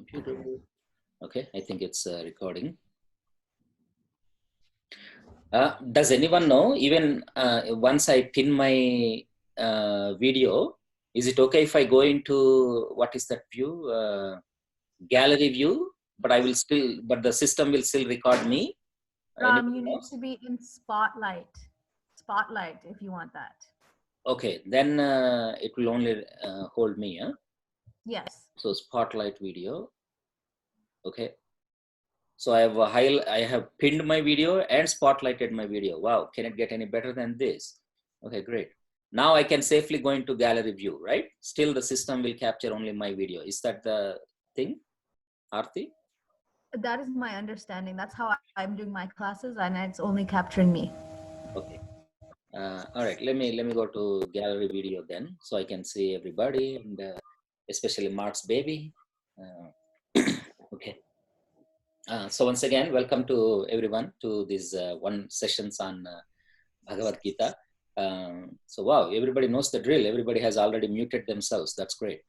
computer. Okay, I think it's recording. Does anyone know, even once I pin my video, is it okay if I go into, what is that view? Gallery view, but but the system will still record me? Ram, you need to be in Spotlight. Spotlight, if you want that. Okay, then it will only hold me, huh? Yes. So Spotlight video. Okay. So I have pinned my video and spotlighted my video. Wow, can it get any better than this? Okay, great. Now I can safely go into gallery view, right? Still the system will capture only my video. Is that the thing, Aarti? That is my understanding. That's how I'm doing my classes, and it's only capturing me. Okay. All right, let me go to gallery video then, so I can see everybody, and especially Mark's baby. Okay. So once again, welcome to everyone to these one sessions on BhagavadGita. So wow, everybody knows the drill. Everybody has already muted themselves. That's great.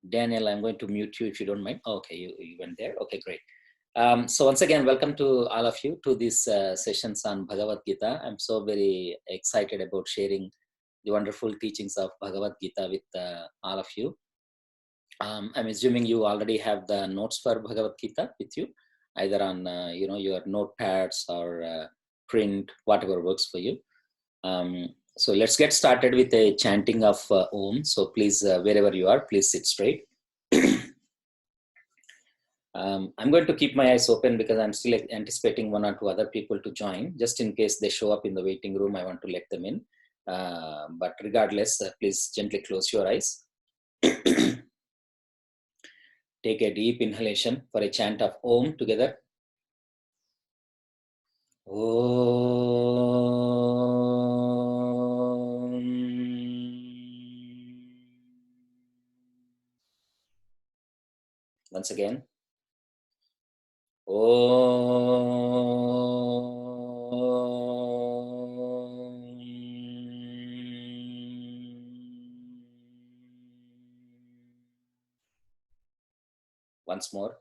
Daniel, I'm going to mute you if you don't mind. Okay, you went there. Okay, great. So once again, welcome to all of you to these sessions on BhagavadGita. I'm so very excited about sharing the wonderful teachings of BhagavadGita with all of you. I'm assuming you already have the notes for BhagavadGita with you, either on your notepads or print, whatever works for you. So let's get started with a chanting of Om. So please, wherever you are, please sit straight. I'm going to keep my eyes open because I'm still anticipating one or two other people to join. Just in case they show up in the waiting room, I want to let them in. But regardless, please gently close your eyes. Take a deep inhalation for a chant of Om together. Om. Once again. Om. Once more.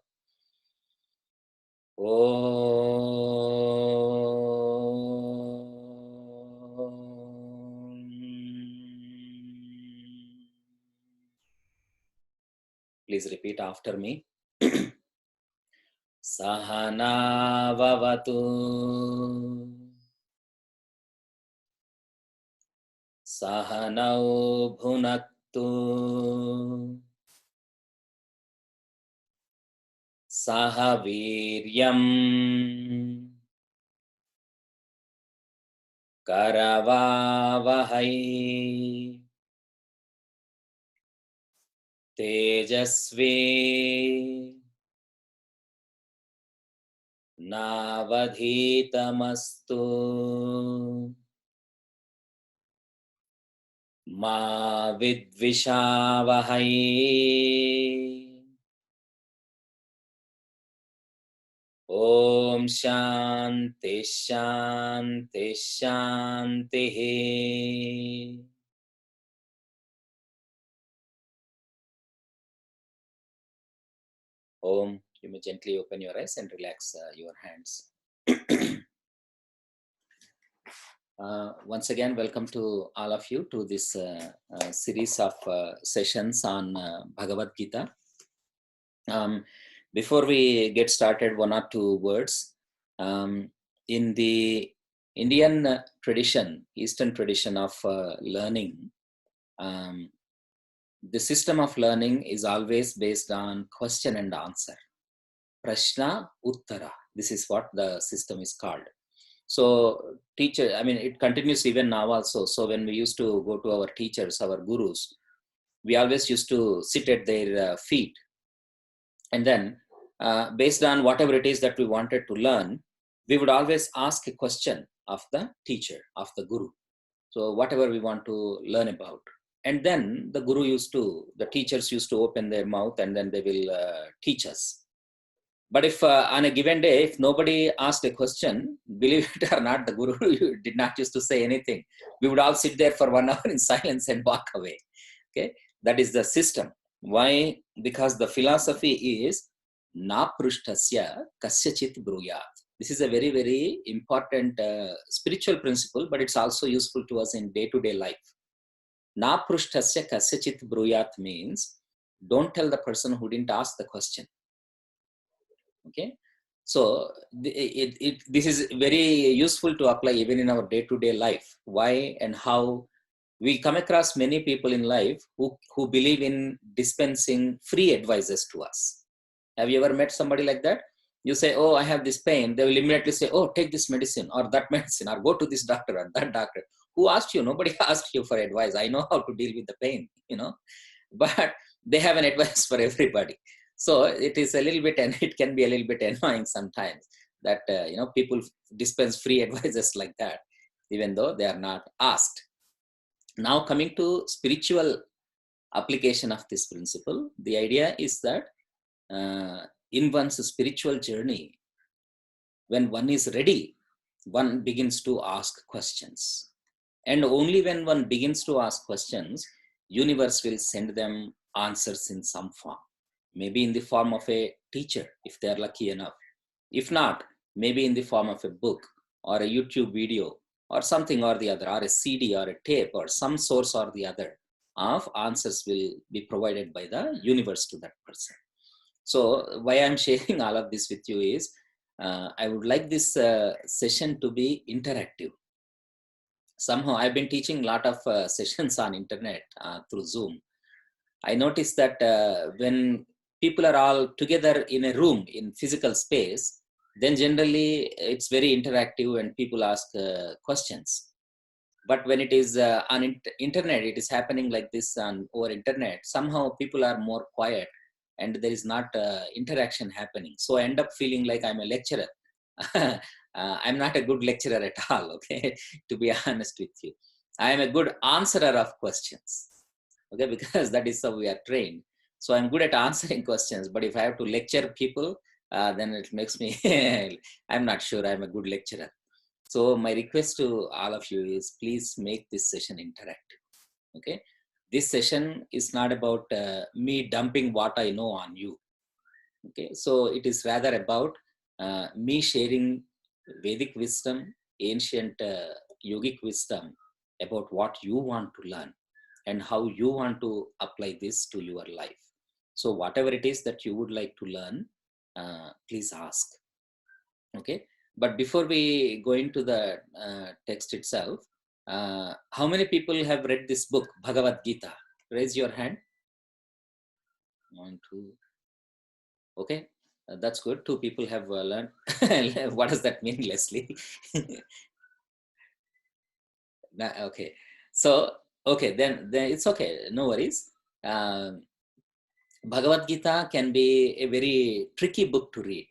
Please repeat after me. Sahana vavatu. Sahanau bhunaktu. Sahaviryam. Karavavahai. Tejasvi. Navadhitamastu. Ma vidvishavahai. Om Shanti Shanti Shanti. Om. You may gently open your eyes and relax your hands. Once again, welcome to all of you to this series of sessions on BhagavadGita. Before we get started, one or two words. In the Indian tradition, Eastern tradition of learning, the system of learning is always based on question and answer. Prashna Uttara. This is what the system is called. So teacher, I mean, it continues even now also. So when we used to go to our teachers, our gurus, we always used to sit at their feet. And then based on whatever it is that we wanted to learn, we would always ask a question of the teacher, of the guru. So whatever we want to learn about. And then the teachers used to open their mouth and then they will teach us. But if on a given day, if nobody asked a question, believe it or not, the guru did not used to say anything. We would all sit there for 1 hour in silence and walk away. Okay, that is the system. Why? Because the philosophy is na prishtasya kasyachit bruyat. This is a very, very important spiritual principle, but it's also useful to us in day-to-day life. Na prishtasya kasyachit bruyat means don't tell the person who didn't ask the question. Okay, so this is very useful to apply even in our day-to-day life. Why and how? We come across many people in life who believe in dispensing free advices to us. Have you ever met somebody like that? You say, oh, I have this pain. They will immediately say, oh, take this medicine or that medicine or go to this doctor or that doctor. Who asked you? Nobody asked you for advice. I know how to deal with the pain, but they have an advice for everybody. So it is a little bit, and it can be a little bit annoying sometimes that, people dispense free advices like that, even though they are not asked. Now coming to spiritual application of this principle, the idea is that in one's spiritual journey, when one is ready, one begins to ask questions. And only when one begins to ask questions, universe will send them answers in some form. Maybe in the form of a teacher, if they are lucky enough. If not, maybe in the form of a book or a YouTube video or something or the other, or a CD or a tape or some source or the other of answers will be provided by the universe to that person. So why I'm sharing all of this with you is I would like this session to be interactive. Somehow I've been teaching a lot of sessions on internet through Zoom. I noticed that when people are all together in a room in physical space, then generally it's very interactive and people ask questions. But when it is on internet, it is happening like this on over internet. Somehow people are more quiet and there is not interaction happening. So I end up feeling like I'm a lecturer. I'm not a good lecturer at all, okay, to be honest with you. I am a good answerer of questions, okay, because that is how we are trained. So I'm good at answering questions, but if I have to lecture people, then it makes me, I'm not sure I'm a good lecturer. So my request to all of you is please make this session interactive, okay? This session is not about me dumping what I know on you, okay? So it is rather about me sharing Vedic wisdom, ancient yogic wisdom about what you want to learn and how you want to apply this to your life. So whatever it is that you would like to learn, please ask, okay? But before we go into the text itself, how many people have read this book, BhagavadGita? Raise your hand. 1, 2. Okay, that's good. 2 people have learned. What does that mean, Leslie? Okay, so okay, then it's okay. No worries. Bhagavad Gita can be a very tricky book to read.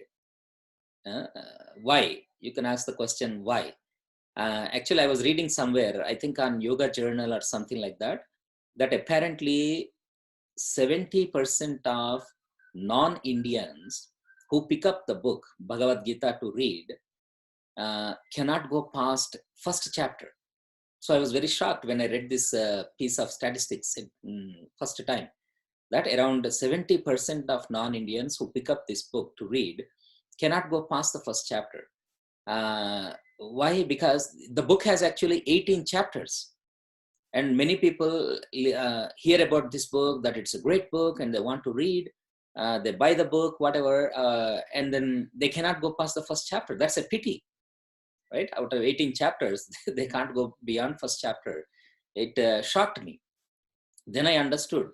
Why? You can ask the question why. Actually, I was reading somewhere, I think on Yoga Journal or something like that, that apparently 70% of non-Indians who pick up the book Bhagavad Gita to read cannot go past first chapter. So I was very shocked when I read this piece of statistics first time, that around 70% of non-Indians who pick up this book to read cannot go past the first chapter. Why? Because the book has actually 18 chapters. And many people hear about this book, that it's a great book and they want to read. They buy the book, whatever, and then they cannot go past the first chapter. That's a pity, right? Out of 18 chapters, they can't go beyond first chapter. It shocked me. Then I understood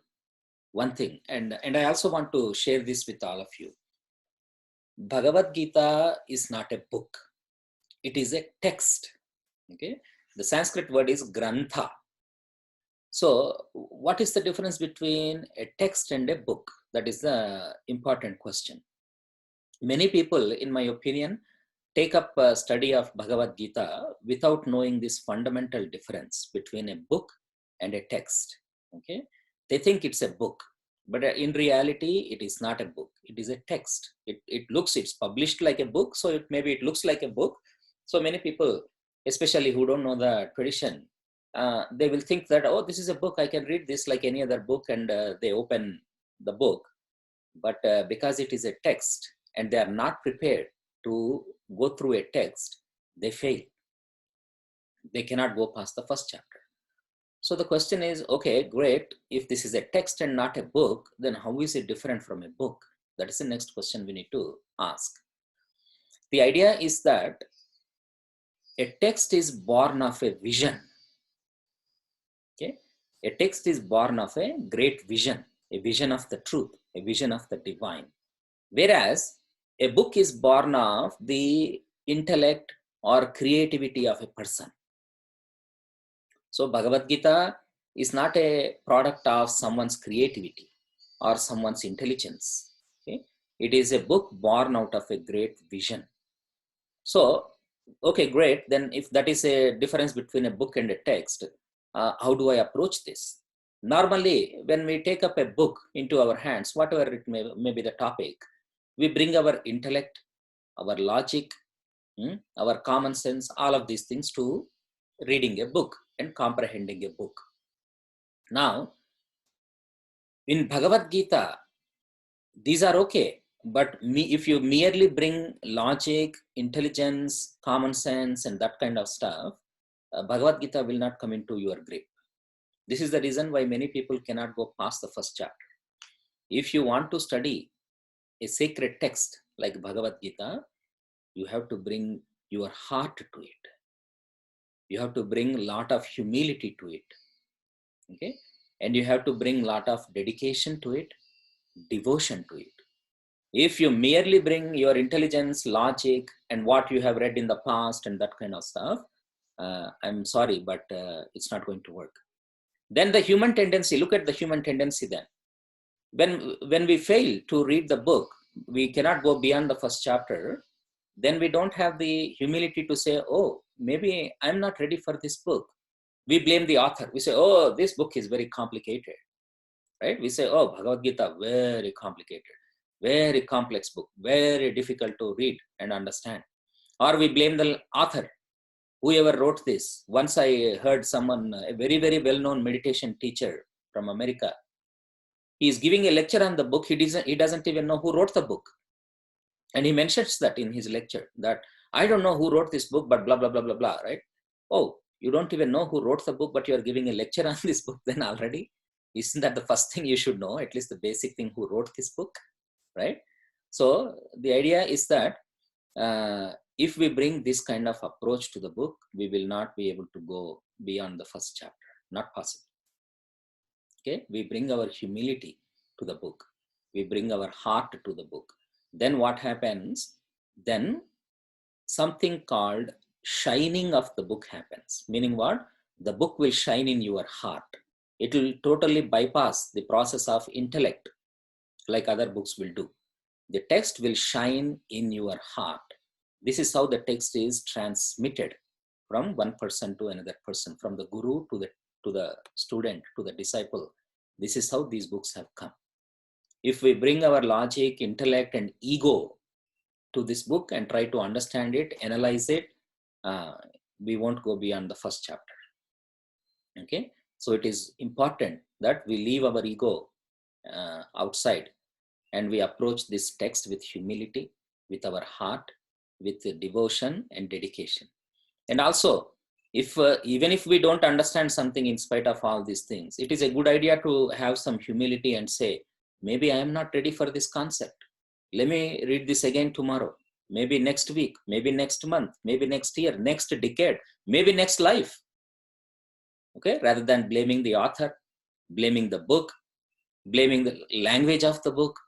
one thing, and I also want to share this with all of you. Bhagavad Gita is not a book. It is a text, okay? The Sanskrit word is grantha. So what is the difference between a text and a book? That is the important question. Many people, in my opinion, take up a study of Bhagavad Gita without knowing this fundamental difference between a book and a text. Okay, they think it's a book, but in reality, it is not a book. It is a text. It's published like a book, so maybe it looks like a book. So many people, especially who don't know the tradition, they will think that, oh, this is a book. I can read this like any other book, and they open the book, but because it is a text and they are not prepared to go through a text, they fail. They cannot go past the first chapter. So the question is, okay, great. If this is a text and not a book, then how is it different from a book? That is the next question we need to ask. The idea is that a text is born of a vision. Okay? A text is born of a great vision, a vision of the truth, a vision of the divine. Whereas a book is born of the intellect or creativity of a person. So Bhagavad Gita is not a product of someone's creativity or someone's intelligence. Okay? It is a book born out of a great vision. So, okay, great. Then if that is a difference between a book and a text, how do I approach this? Normally, when we take up a book into our hands, whatever it may be the topic, we bring our intellect, our logic, our common sense, all of these things to reading a book and comprehending a book. Now, in Bhagavad Gita, these are okay. But if you merely bring logic, intelligence, common sense, and that kind of stuff, Bhagavad Gita will not come into your grip. This is the reason why many people cannot go past the first chapter. If you want to study a sacred text like Bhagavad Gita, you have to bring your heart to it. You have to bring a lot of humility to it. Okay? And you have to bring a lot of dedication to it, devotion to it. If you merely bring your intelligence, logic, and what you have read in the past and that kind of stuff, I'm sorry, but it's not going to work. Then the human tendency, look at the human tendency then. When we fail to read the book, we cannot go beyond the first chapter, then we don't have the humility to say, oh, maybe I'm not ready for this book. We blame the author. We say, oh, this book is very complicated, right? We say, oh, Bhagavad Gita, very complicated, very complex book, very difficult to read and understand. Or we blame the author, whoever wrote this. Once I heard someone, a very, very well-known meditation teacher from America, he is giving a lecture on the book. He doesn't even know who wrote the book. And he mentions that in his lecture, that I don't know who wrote this book, but blah, blah, blah, blah, blah, right? Oh, you don't even know who wrote the book, but you're giving a lecture on this book then already? Isn't that the first thing you should know, at least the basic thing, who wrote this book, right? So the idea is that if we bring this kind of approach to the book, we will not be able to go beyond the first chapter, not possible. Okay, we bring our humility to the book. We bring our heart to the book. Then what happens? Then something called shining of the book happens. Meaning what? The book will shine in your heart. It will totally bypass the process of intellect like other books will do. The text will shine in your heart. This is how the text is transmitted from one person to another person, from the guru to the student, to the disciple. This is how these books have come. If we bring our logic, intellect, and ego to this book and try to understand it, analyze it, we won't go beyond the first chapter. Okay, so it is important that we leave our ego outside and we approach this text with humility, with our heart, with devotion and dedication. And also, if even if we don't understand something in spite of all these things, it is a good idea to have some humility and say, maybe I am not ready for this concept. Let me read this again tomorrow, maybe next week, maybe next month, maybe next year, next decade, maybe next life. Okay, rather than blaming the author, blaming the book, blaming the language of the book,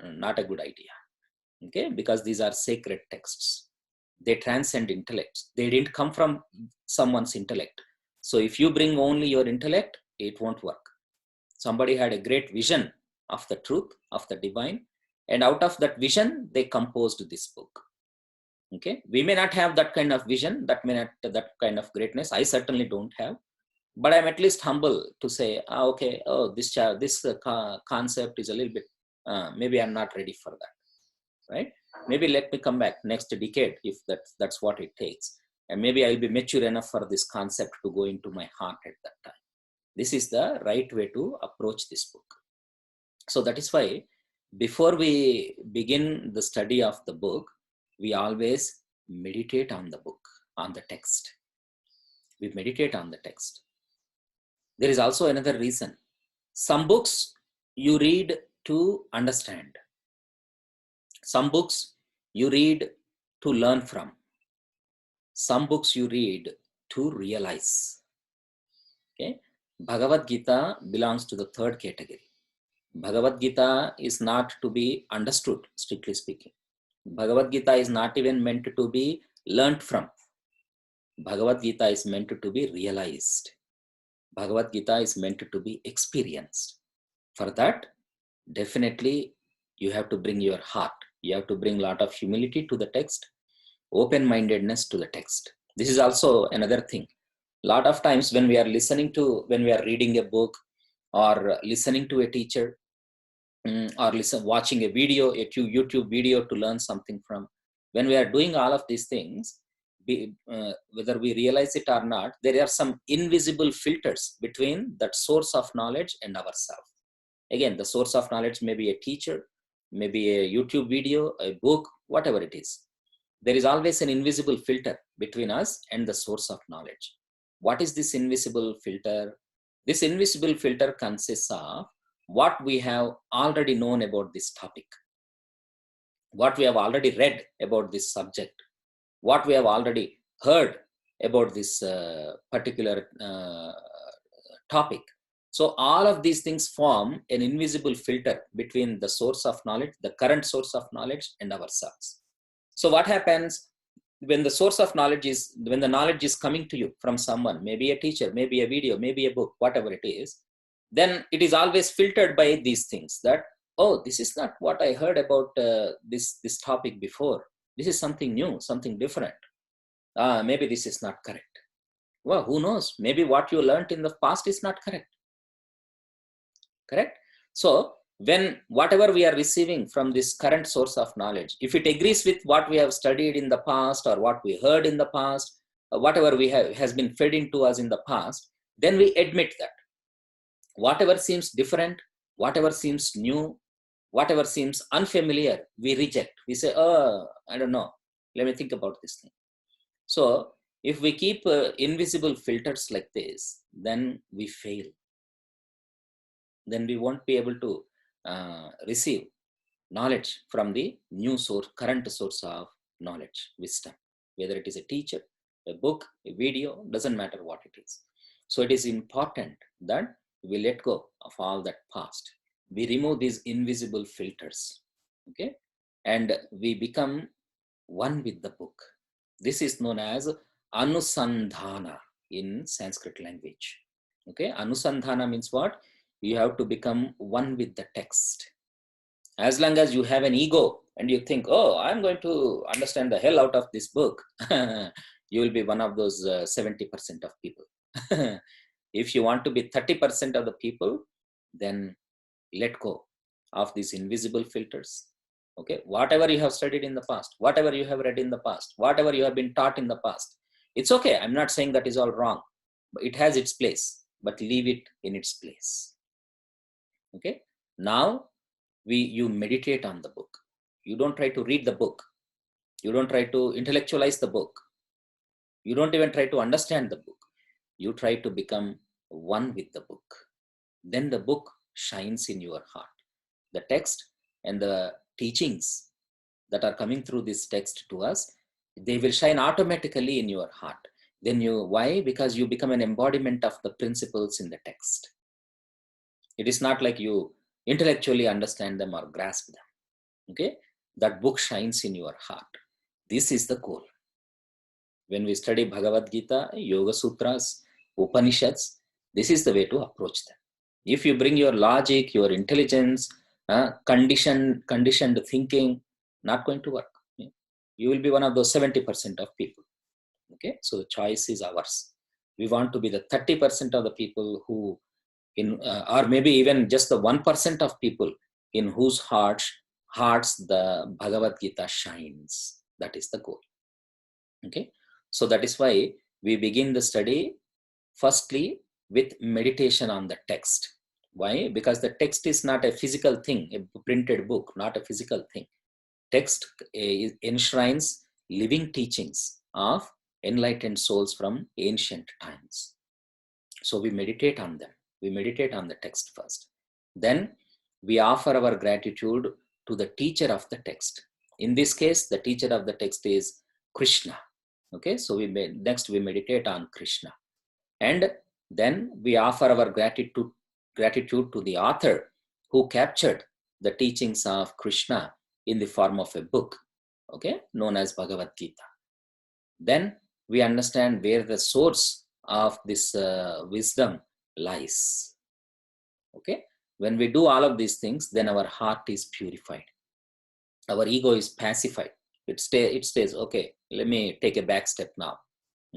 not a good idea. Okay, because these are sacred texts. They transcend intellects. They didn't come from someone's intellect. So if you bring only your intellect, it won't work. Somebody had a great vision of the truth, of the divine, and out of that vision, they composed this book. Okay, we may not have that kind of vision, that kind of greatness. I certainly don't have, but I'm at least humble to say, okay, oh, this concept is a little bit, maybe I'm not ready for that, right? Maybe let me come back next decade if that's what it takes. And maybe I'll be mature enough for this concept to go into my heart at that time. This is the right way to approach this book. So that is why before we begin the study of the book, we always meditate on the book, on the text. We meditate on the text. There is also another reason. Some books you read to understand. Some books you read to learn from. Some books you read to realize. Okay? Bhagavad Gita belongs to the third category. Bhagavad Gita is not to be understood, strictly speaking. Bhagavad Gita is not even meant to be learnt from. Bhagavad Gita is meant to be realized. Bhagavad Gita is meant to be experienced. For that, definitely you have to bring your heart. You have to bring a lot of humility to the text, open-mindedness to the text. This is also another thing. A lot of times when we are when we are reading a book or listening to a teacher, or watching a video, a YouTube video to learn something from, when we are doing all of these things, whether we realize it or not, there are some invisible filters between that source of knowledge and ourselves. Again, the source of knowledge may be a teacher, maybe a YouTube video, a book, whatever it is. There is always an invisible filter between us and the source of knowledge. What is this invisible filter? This invisible filter consists of what we have already known about this topic, what we have already read about this subject, what we have already heard about this particular topic. So all of these things form an invisible filter between the source of knowledge, the current source of knowledge, and ourselves. So what happens when the source of knowledge is, when the knowledge is coming to you from someone, maybe a teacher, maybe a video, maybe a book, whatever it is, then it is always filtered by these things that, oh, this is not what I heard about this topic before. This is something new, something different. Maybe this is not correct. Well, who knows? Maybe what you learned in the past is not correct. Correct? So when whatever we are receiving from this current source of knowledge, if it agrees with what we have studied in the past or what we heard in the past, whatever we have has been fed into us in the past, then we admit that. Whatever seems different, whatever seems new, whatever seems unfamiliar, we reject. We say, oh, I don't know. Let me think about this thing. So if we keep invisible filters like this, then we fail. Then we won't be able to receive knowledge from the new source, current source of knowledge, wisdom, whether it is a teacher, a book, a video, doesn't matter what it is. So it is important that we let go of all that past. We remove these invisible filters, okay? And we become one with the book. This is known as anusandhana in Sanskrit language. Okay, anusandhana means what? You have to become one with the text. As long as you have an ego and you think, oh, I'm going to understand the hell out of this book, you will be one of those 70% of people. If you want to be 30% of the people, then let go of these invisible filters. Okay, whatever you have studied in the past, whatever you have read in the past, whatever you have been taught in the past, it's okay. I'm not saying that is all wrong, but it has its place, but leave it in its place. Okay, now you meditate on the book. You don't try to read the book. You don't try to intellectualize the book. You don't even try to understand the book. You try to become one with the book. Then the book shines in your heart. The text and the teachings that are coming through this text to us, they will shine automatically in your heart. Then why? Because you become an embodiment of the principles in the text. It is not like you intellectually understand them or grasp them. Okay, that book shines in your heart. This is the goal. When we study Bhagavad Gita, Yoga Sutras, Upanishads, this is the way to approach them. If you bring your logic, your intelligence, conditioned thinking, not going to work. You will be one of those 70% of people. Okay, so the choice is ours. We want to be the 30% of the people who, or maybe even just the 1% of people in whose hearts the Bhagavad Gita shines. That is the goal. Okay, so that is why we begin the study firstly with meditation on the text. Why? Because the text is not a physical thing, a printed book, not a physical thing. Text enshrines living teachings of enlightened souls from ancient times. So we meditate on them. We meditate on the text first. Then we offer our gratitude to the teacher of the text. In this case, the teacher of the text is Krishna. Okay, so next we meditate on Krishna. And then we offer our gratitude to the author who captured the teachings of Krishna in the form of a book, okay, known as BhagavadGita. Then we understand where the source of this wisdom lies. Okay, when we do all of these things, then our heart is purified. Our ego is pacified. It stays, okay, let me take a back step now.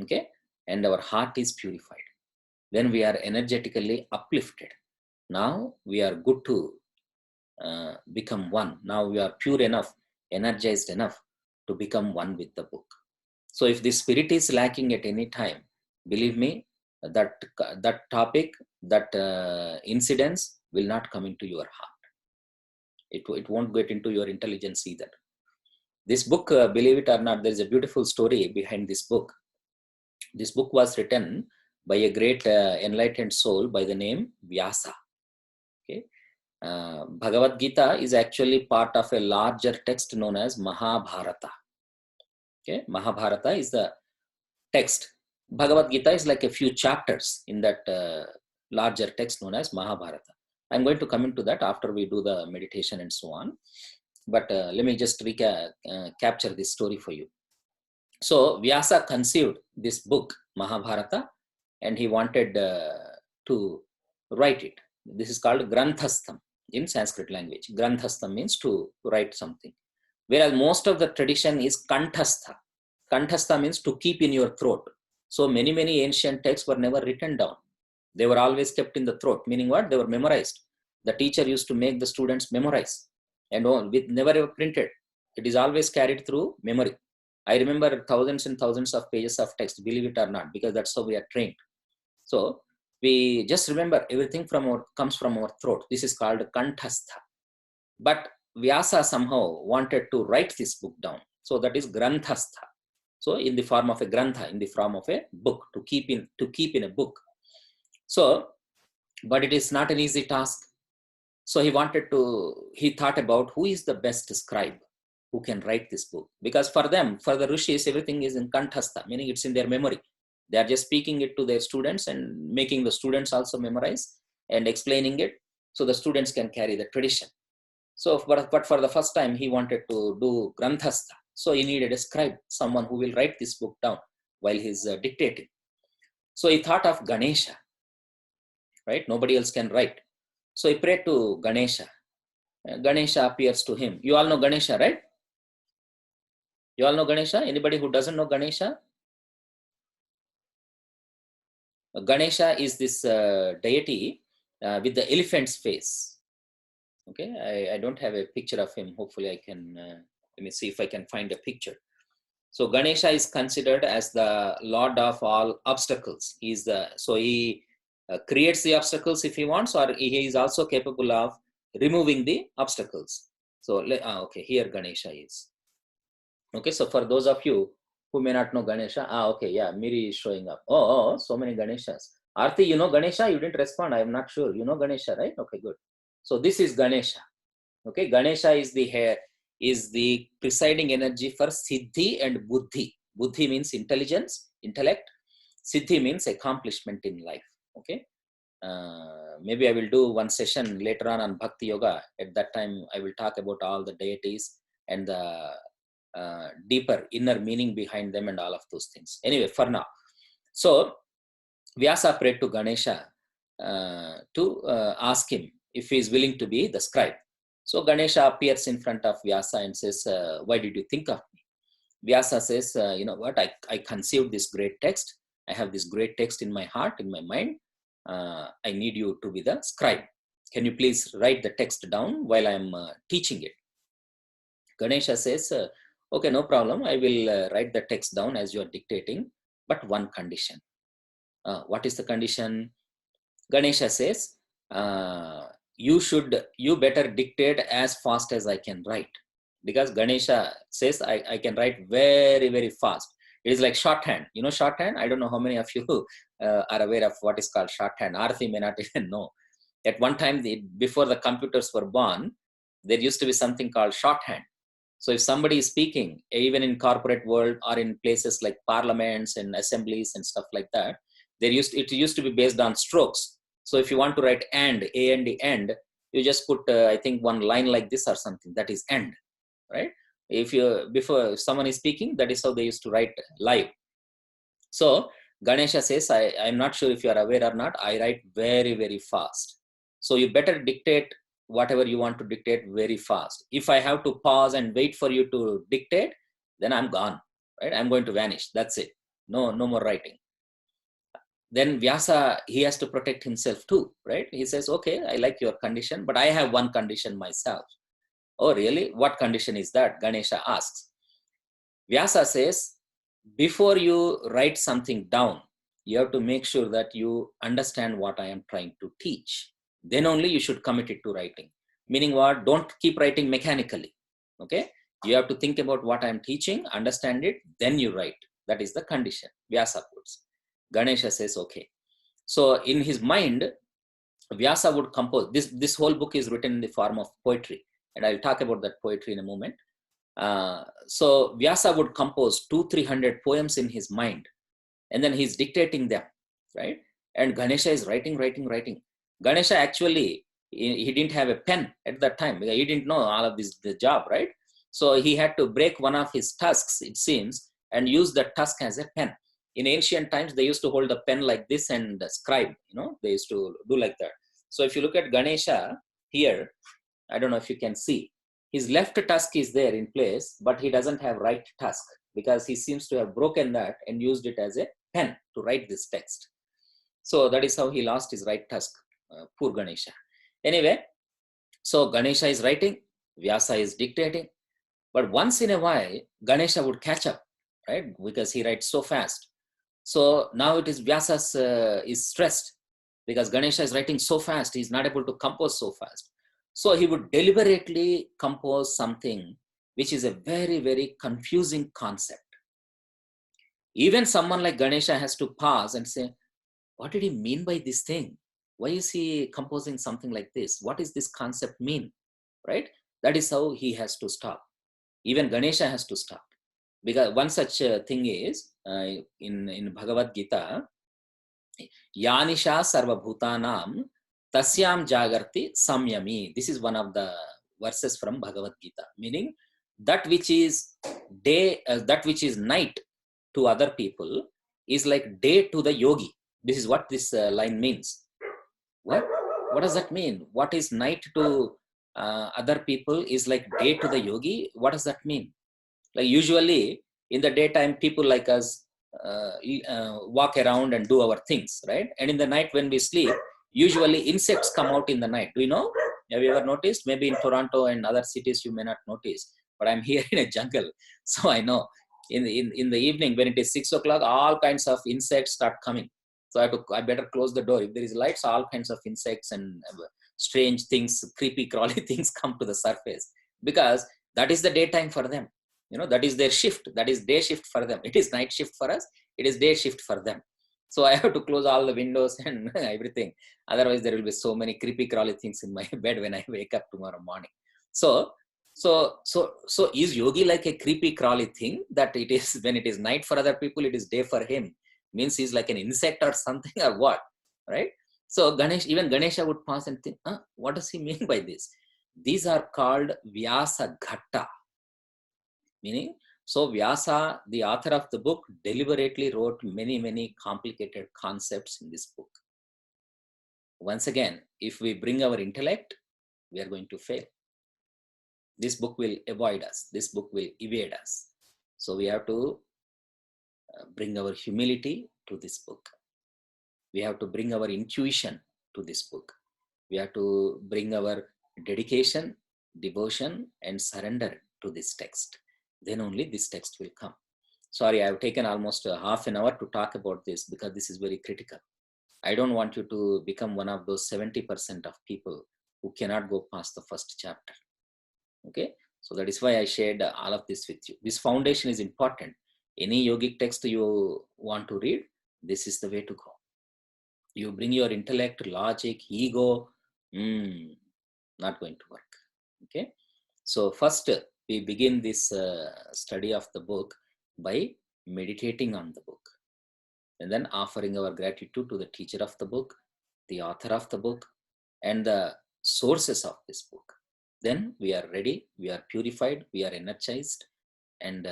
Okay, and our heart is purified. Then we are energetically uplifted. Now we are good to become one. Now we are pure enough, energized enough to become one with the book. So if the spirit is lacking at any time, believe me, that topic, that incidents will not come into your heart. It won't get into your intelligence either. This book, believe it or not, there is a beautiful story behind this book. This book was written by a great enlightened soul by the name Vyasa. Okay, Bhagavad Gita is actually part of a larger text known as Mahabharata. Okay, Mahabharata is the text. Bhagavad Gita is like a few chapters in that larger text known as Mahabharata. I'm going to come into that after we do the meditation and so on. But let me just capture this story for you. So Vyasa conceived this book, Mahabharata, and he wanted to write it. This is called Granthastham in Sanskrit language. Granthastham means to write something. Whereas most of the tradition is Kanthastha. Kanthastha means to keep in your throat. So many ancient texts were never written down. They were always kept in the throat, meaning what? They were memorized. The teacher used to make the students memorize, and with never ever printed. It is always carried through memory. I remember thousands and thousands of pages of text, believe it or not, because that's how we are trained. So we just remember everything comes from our throat. This is called Kanthastha. But Vyasa somehow wanted to write this book down. So that is Granthastha. So in the form of a Grantha, in the form of a book, to keep in a book. So, but it is not an easy task. So he thought about who is the best scribe who can write this book. Because for the rishis, everything is in Kanthastha, meaning it's in their memory. They are just speaking it to their students and making the students also memorize and explaining it so the students can carry the tradition. So, but for the first time, he wanted to do Granthastha. So he needed a scribe, someone who will write this book down while he's dictating. So he thought of Ganesha, right? Nobody else can write. So he prayed to Ganesha. Ganesha appears to him. You all know Ganesha, right? You all know Ganesha? Anybody who doesn't know Ganesha? Ganesha is this deity with the elephant's face. Okay, I don't have a picture of him. Hopefully I can, let me see if I can find a picture. So Ganesha is considered as the lord of all obstacles. He creates the obstacles if he wants, or he is also capable of removing the obstacles. So, okay, here Ganesha is. Okay, so for those of you who may not know Ganesha, okay, yeah, Miri is showing up. Oh, so many Ganeshas. Aarti, you know Ganesha? You didn't respond. I am not sure. You know Ganesha, right? Okay, good. So this is Ganesha. Okay, Ganesha is the presiding energy for Siddhi and Buddhi. Buddhi means intelligence, intellect. Siddhi means accomplishment in life. Okay, maybe I will do one session later on Bhakti Yoga. At that time, I will talk about all the deities and the deeper inner meaning behind them and all of those things. Anyway, for now, so Vyasa prayed to Ganesha to ask him if he is willing to be the scribe. So Ganesha appears in front of Vyasa and says, why did you think of me? Vyasa says, you know what, I conceived this great text. I have this great text in my heart, in my mind. I need you to be the scribe. Can you please write the text down while I'm teaching it? Ganesha says, okay, no problem. I will write the text down as you are dictating, but one condition. What is the condition? Ganesha says, you better dictate as fast as I can write. Because Ganesha says I can write very, very fast. It is like shorthand. You know shorthand? I don't know how many of you are aware of what is called shorthand. Aarti may not even know. At one time, before the computers were born, there used to be something called shorthand. So if somebody is speaking, even in corporate world or in places like parliaments and assemblies and stuff like that, it used to be based on strokes. So if you want to write and, A and the end, you just put, I think, one line like this or something, that is end, right? Before someone is speaking, that is how they used to write live. So Ganesha says, I'm not sure if you are aware or not, I write very, very fast. So you better dictate whatever you want to dictate very fast. If I have to pause and wait for you to dictate, then I'm gone, right? I'm going to vanish. That's it. No more writing. Then Vyasa, he has to protect himself too, right? He says, okay, I like your condition, but I have one condition myself. Oh, really? What condition is that? Ganesha asks. Vyasa says, before you write something down, you have to make sure that you understand what I am trying to teach. Then only you should commit it to writing. Meaning what? Don't keep writing mechanically. Okay? You have to think about what I am teaching, understand it, then you write. That is the condition. Vyasa puts. Ganesha says, okay. So in his mind, Vyasa would compose. This whole book is written in the form of poetry. And I'll talk about that poetry in a moment. So Vyasa would compose 200-300 poems in his mind, and then he's dictating them, right? And Ganesha is writing. Ganesha actually, he didn't have a pen at that time because he didn't know all of the job, right? So he had to break one of his tusks, it seems, and use the tusk as a pen. In ancient times, they used to hold a pen like this and scribe, they used to do like that. So if you look at Ganesha here, I don't know if you can see, his left tusk is there in place, but he doesn't have right tusk because he seems to have broken that and used it as a pen to write this text. So that is how he lost his right tusk, poor Ganesha. Anyway, so Ganesha is writing, Vyasa is dictating, but once in a while, Ganesha would catch up, right? Because he writes so fast. So now it is Vyasa's is stressed because Ganesha is writing so fast, he's not able to compose so fast. So he would deliberately compose something which is a very, very confusing concept. Even someone like Ganesha has to pause and say, what did he mean by this thing? Why is he composing something like this? What does this concept mean? Right? That is how he has to stop. Even Ganesha has to stop. Because one such thing is in BhagavadGita, Yanisha Sarvabhutanam Tasyam Jagarti Samyami. This is one of the verses from Bhagavad Gita, meaning that which is that which is night to other people is like day to the yogi. This is what this line means. What does that mean? What is night to other people is like day to the yogi? What does that mean? Like usually in the daytime, people like us walk around and do our things, right? And in the night when we sleep, usually insects come out in the night. Do you know? Have you ever noticed? Maybe in Toronto and other cities you may not notice, but I'm here in a jungle, so I know. In the evening when it is 6 o'clock, all kinds of insects start coming. So I better close the door. If there is lights, all kinds of insects and strange things, creepy crawly things come to the surface because that is the daytime for them. That is their shift. That is day shift for them. It is night shift for us. It is day shift for them. So I have to close all the windows and everything. Otherwise, there will be so many creepy crawly things in my bed when I wake up tomorrow morning. So is yogi like a creepy crawly thing that it is when it is night for other people, it is day for him? Means he's like an insect or something or what, right? So even Ganesha would pause and think, what does he mean by this? These are called Vyasa Ghatta. Meaning, so Vyasa, the author of the book, deliberately wrote many, many complicated concepts in this book. Once again, if we bring our intellect, we are going to fail. This book will avoid us. This book will evade us. So we have to bring our humility to this book. We have to bring our intuition to this book. We have to bring our dedication, devotion, and surrender to this text. Then only this text will come. Sorry, I have taken almost half an hour to talk about this because this is very critical. I don't want you to become one of those 70% of people who cannot go past the first chapter. Okay, so that is why I shared all of this with you. This foundation is important. Any yogic text you want to read, this is the way to go. You bring your intellect, logic, ego, not going to work. Okay, so first we begin this study of the book by meditating on the book, and then offering our gratitude to the teacher of the book, the author of the book, and the sources of this book. Then we are ready, we are purified, we are energized, and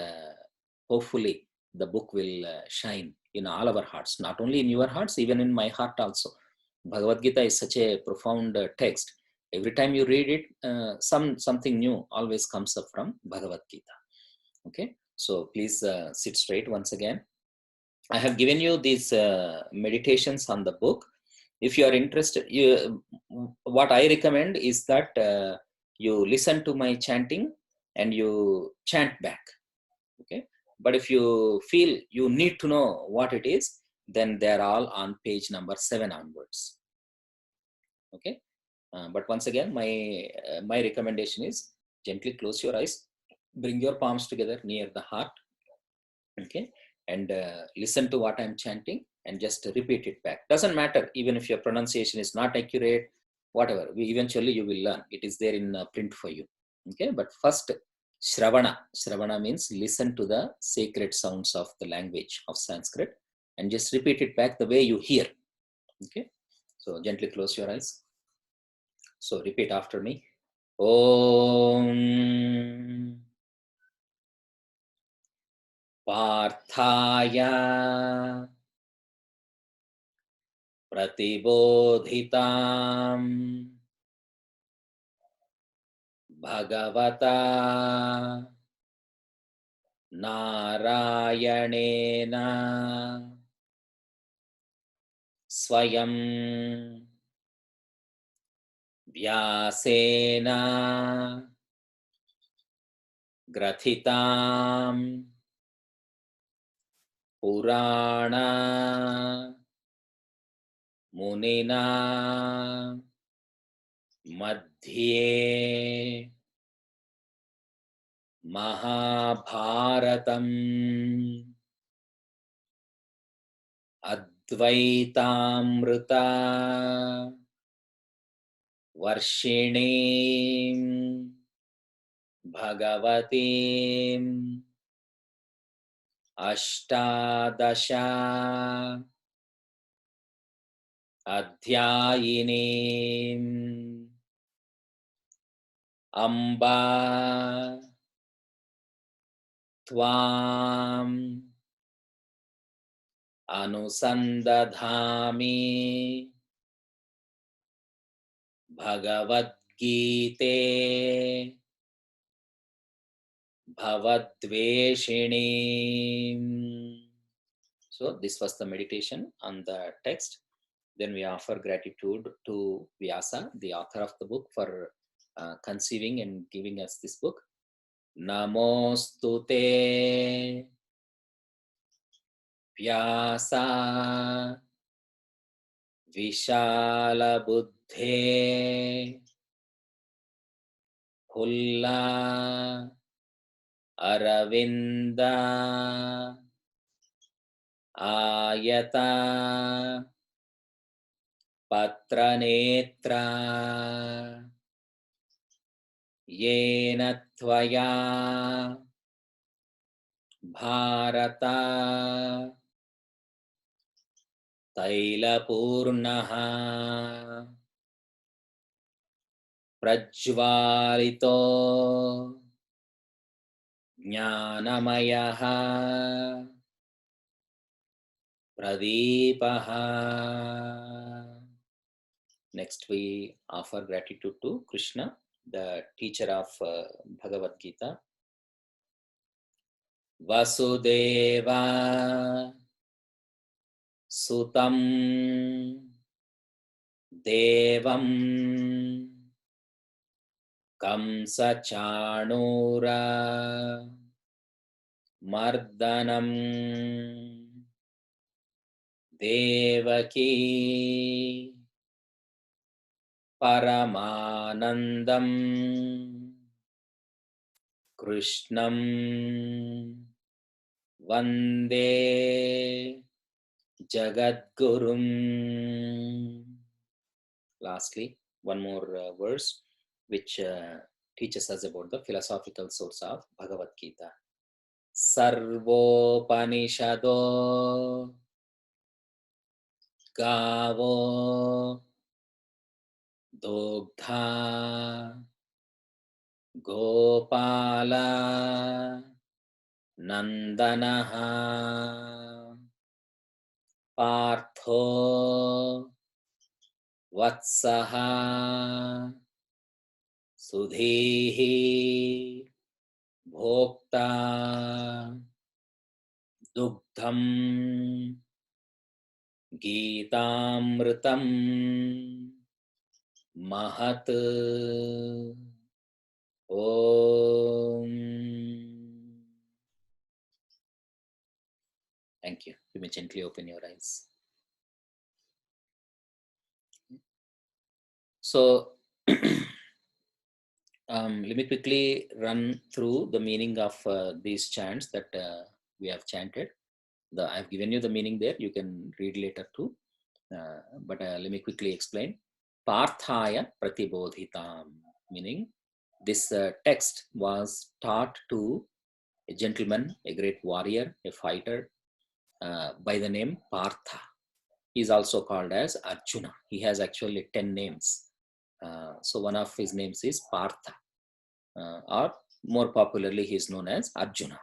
hopefully the book will shine in all our hearts, not only in your hearts, even in my heart also. Bhagavad Gita is such a profound text. Every time you read it, something new always comes up from Bhagavad Gita. Okay, so please sit straight once again. I have given you these meditations on the book. If you are interested, what I recommend is that you listen to my chanting and you chant back. Okay, but if you feel you need to know what it is, then they're all on page number 7 onwards. Okay, but once again, my recommendation is gently close your eyes, bring your palms together near the heart. Okay, and listen to what I'm chanting and just repeat it back. Doesn't matter even if your pronunciation is not accurate, whatever, eventually you will learn. It is there in print for you. Okay, but first, shravana means listen to the sacred sounds of the language of Sanskrit and just repeat it back the way you hear. Okay, so gently close your eyes. So repeat after me. Om Parthaya Pratibodhitam Bhagavata Narayanena Swayam Vyasena Grathitam Purana Munina Madhye Mahabharatam Advaitamrita Varshinim Bhagavatim Ashtadasha Adhyayinim Amba Tvam Anusandadhami BhagavadGite Bhavadveshinim. So this was the meditation on the text. Then we offer gratitude to Vyasa, the author of the book, for conceiving and giving us this book. Namostute Vyasa Vishala Buddhe Hulla Aravinda Ayata Patranetra Yena Tvaya Bharata Tailapurnaha Prajvalito Jnanamayaha Pradipaha. Next, we offer gratitude to Krishna, the teacher of Bhagavad Gita. Vasudeva Sutam Devam Kamsa Chanura Mardanam Devaki Paramanandam Krishnam Vande Jagadgurum. Lastly, one more verse which teaches us about the philosophical source of Bhagavad Gita. Sarvopanishado Gavo Dogdha Gopala Nandanaha Partho Vatsaha Sudhehi Bhokta Dugdham Geetamritam Mahat Om. Thank you. You may gently open your eyes. So, let me quickly run through the meaning of these chants that we have chanted. I've given you the meaning there. You can read later too. But let me quickly explain. Parthaya Pratibodhitam, meaning this text was taught to a gentleman, a great warrior, a fighter by the name Partha. He is also called as Arjuna. He has actually 10 names. So one of his names is Partha, or more popularly he is known as Arjuna.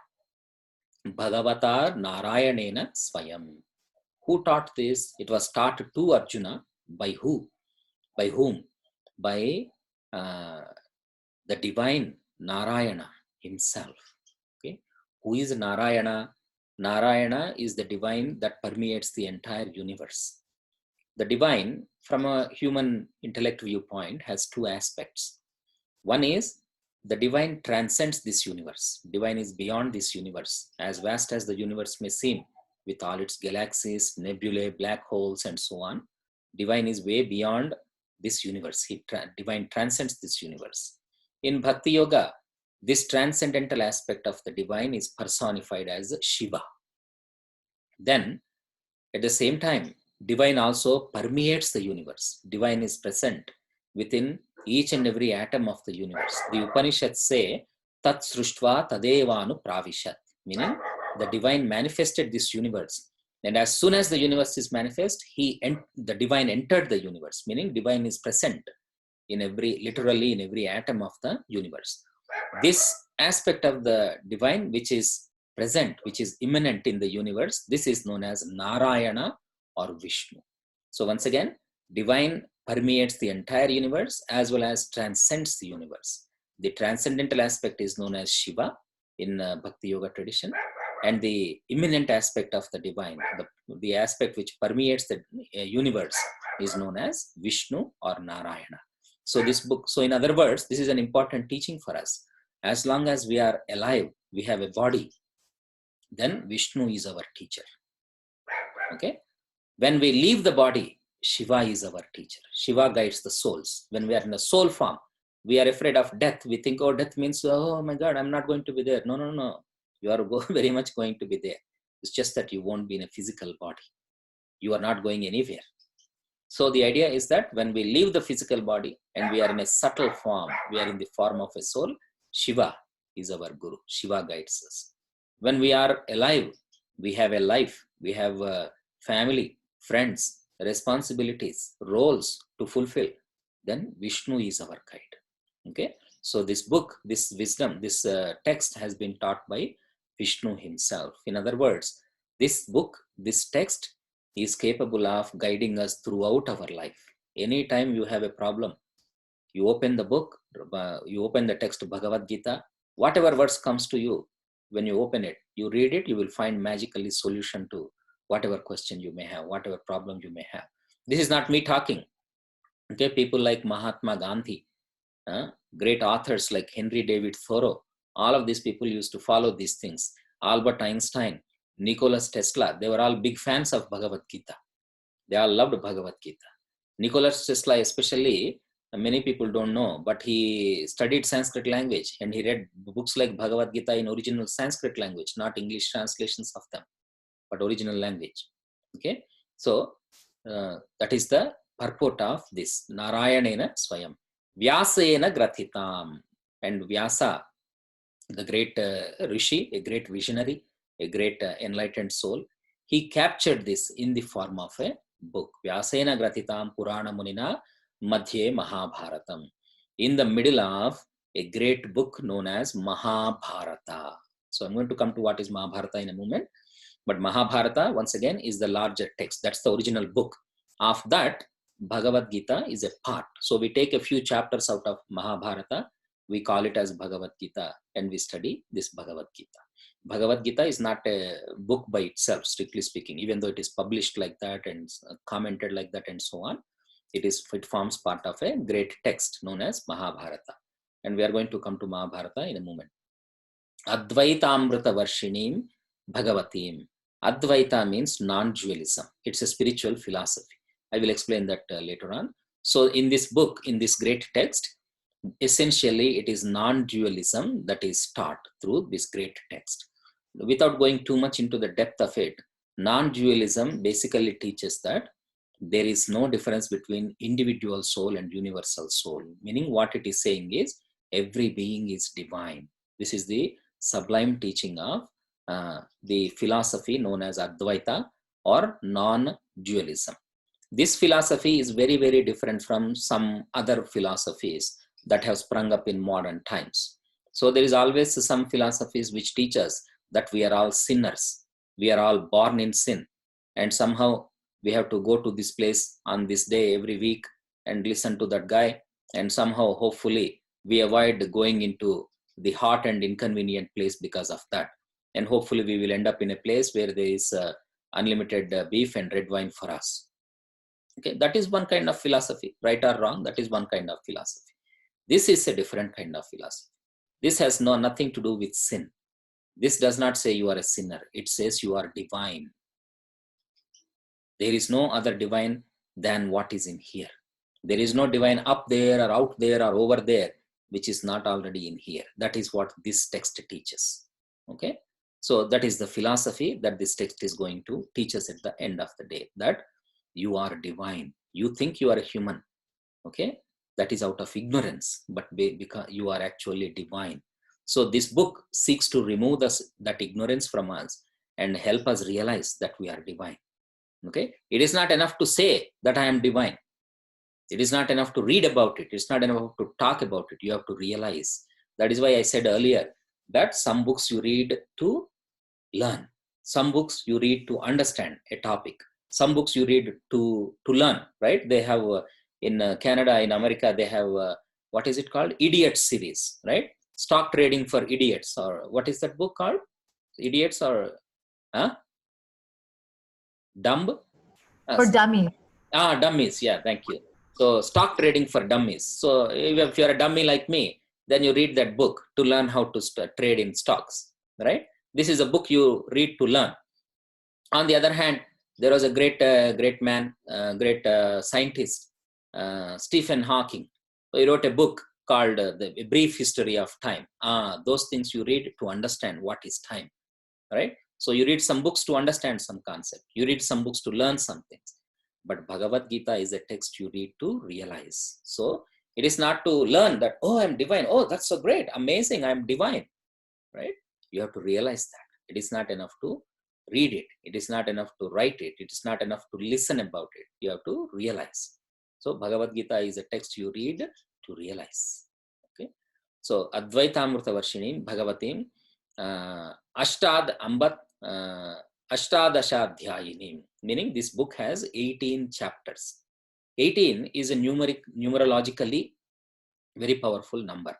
Bhagavata Narayanena Swayam. Who taught this? It was taught to Arjuna by who? By whom? By the divine Narayana himself. Okay, who is Narayana? Narayana is the divine that permeates the entire universe. The divine, from a human intellect viewpoint, has two aspects. One is the divine transcends this universe. Divine is beyond this universe, as vast as the universe may seem, with all its galaxies, nebulae, black holes, and so on. Divine is way beyond this universe. Divine transcends this universe. In Bhakti Yoga, this transcendental aspect of the divine is personified as Shiva. Then, at the same time, divine also permeates the universe. Divine is present within each and every atom of the universe. The Upanishads say, Tat Sruštva Tadevanu Pravishat, meaning the divine manifested this universe. And as soon as the universe is manifest, the divine entered the universe, meaning divine is present in literally in every atom of the universe. This aspect of the divine, which is present, which is immanent in the universe, this is known as Narayana or Vishnu. So once again, divine permeates the entire universe as well as transcends the universe. The transcendental aspect is known as Shiva in Bhakti Yoga tradition, and the immanent aspect of the divine, the aspect which permeates the universe, is known as Vishnu or Narayana. So this book, so in other words, this is an important teaching for us. As long as we are alive, we have a body, then Vishnu is our teacher. Okay? When we leave the body, Shiva is our teacher. Shiva guides the souls. When we are in a soul form, we are afraid of death. We think, oh, death means, oh my God, I'm not going to be there. No, no, no. You are very much going to be there. It's just that you won't be in a physical body. You are not going anywhere. So the idea is that when we leave the physical body and we are in a subtle form, we are in the form of a soul, Shiva is our guru. Shiva guides us. When we are alive, we have a life, we have a family, friends, responsibilities, roles to fulfill. Then Vishnu is our guide. Okay. So this book, this wisdom, this text has been taught by Vishnu himself. In other words, this book, this text is capable of guiding us throughout our life. Anytime you have a problem, you open the book, you open the text of BhagavadGita, whatever verse comes to you, when you open it, you read it, you will find magically solution to whatever question you may have, whatever problem you may have. This is not me talking. Okay, people like Mahatma Gandhi, great authors like Henry David Thoreau, all of these people used to follow these things. Albert Einstein, Nikola Tesla, they were all big fans of Bhagavad Gita. They all loved Bhagavad Gita. Nicholas Tesla especially, many people don't know, but he studied Sanskrit language and he read books like Bhagavad Gita in original Sanskrit language, not English translations of them, but original language. Okay, so that is the purport of this. Narayanena Swayam. Vyasena Grathitam. And Vyasa, the great Rishi, a great visionary, a great enlightened soul, he captured this in the form of a book. Vyasena Grathitam Purana Munina Madhye Mahabharatam. In the middle of a great book known as Mahabharata. So I'm going to come to what is Mahabharata in a moment. But Mahabharata, once again, is the larger text. That's the original book. Of that, Bhagavad Gita is a part. So we take a few chapters out of Mahabharata, we call it as Bhagavad Gita, and we study this Bhagavad Gita. Bhagavad Gita is not a book by itself, strictly speaking, even though it is published like that and commented like that and so on. It forms part of a great text known as Mahabharata. And we are going to come to Mahabharata in a moment. Advaitamrita Varshinim Bhagavatim. Advaita means non-dualism. It's a spiritual philosophy. I will explain that later on. So in this book, in this great text, essentially it is non-dualism that is taught through this great text. Without going too much into the depth of it, non-dualism basically teaches that there is no difference between individual soul and universal soul. Meaning what it is saying is every being is divine. This is the sublime teaching of the philosophy known as Advaita or non-dualism. This philosophy is very, very different from some other philosophies that have sprung up in modern times. So there is always some philosophies which teach us that we are all sinners. We are all born in sin. And somehow we have to go to this place on this day every week and listen to that guy. And somehow, hopefully, we avoid going into the hot and inconvenient place because of that. And hopefully we will end up in a place where there is unlimited beef and red wine for us. Okay, that is one kind of philosophy, right or wrong, that is one kind of philosophy. This is a different kind of philosophy. This has nothing to do with sin. This does not say you are a sinner. It says you are divine. There is no other divine than what is in here. There is no divine up there or out there or over there, which is not already in here. That is what this text teaches. Okay, so that is the philosophy that this text is going to teach us at the end of the day, that you are divine. You think you are a human. Okay, that is out of ignorance, but because you are actually divine. So this book seeks to remove that ignorance from us and help us realize that we are divine. Okay, it is not enough to say that I am divine. It is not enough to read about it. It's not enough to talk about it. You have to realize. That is why I said earlier that some books you read to learn. Some books you read to understand a topic. Some books you read to learn, right? They have in Canada, in America, they have what is it called? Idiot series, right? Stock Trading for Idiots, or what is that book called? Idiots or dumb? For dummies. Dummies. Yeah, thank you. So Stock Trading for Dummies. So if you're a dummy like me, then you read that book to learn how to trade in stocks, right? This is a book you read to learn. On the other hand, there was a great man, great scientist, Stephen Hawking. So he wrote a book called The Brief History of Time. Those things you read to understand what is time, right? So you read some books to understand some concept. You read some books to learn some things. But Bhagavad Gita is a text you read to realize. So it is not to learn that, oh, I'm divine. Oh, that's so great. Amazing. I'm divine, right? You have to realize that. It is not enough to read it. It is not enough to write it. It is not enough to listen about it. You have to realize. So Bhagavad Gita is a text you read to realize. Okay. So Advaitamrita Varshinim Bhagavatim Ashtad Ambat Ashtadashadhyayinim, meaning this book has 18 chapters. 18 is a numerologically very powerful number.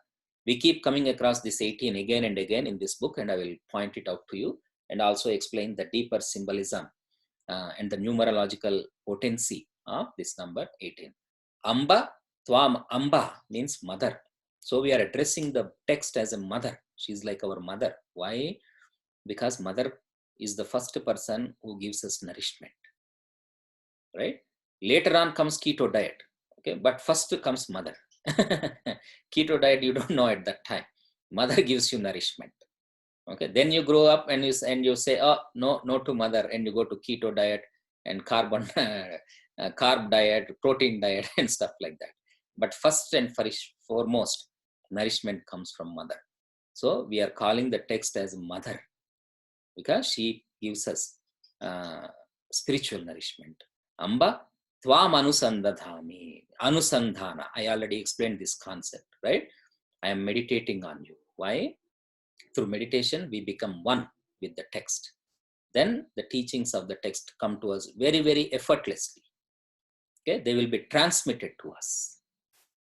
We keep coming across this 18 again and again in this book, and I will point it out to you and also explain the deeper symbolism and the numerological potency of this number 18. Amba Tvam. Amba means mother. So we are addressing the text as a mother. She's like our mother. Why? Because mother is the first person who gives us nourishment. right? Later on comes keto diet. Okay, but first comes mother. Keto diet, you don't know at that time. Mother gives you nourishment. Okay, then you grow up and you say, oh, no to mother, and you go to keto diet and carbon carb diet, protein diet, and stuff like that. But first and foremost, nourishment comes from mother. So we are calling the text as mother because she gives us spiritual nourishment. Amba tvam anusandadhami. Anusandhana. I already explained this concept, right? I am meditating on you. Why? Through meditation, we become one with the text. Then the teachings of the text come to us very, very effortlessly. Okay, they will be transmitted to us.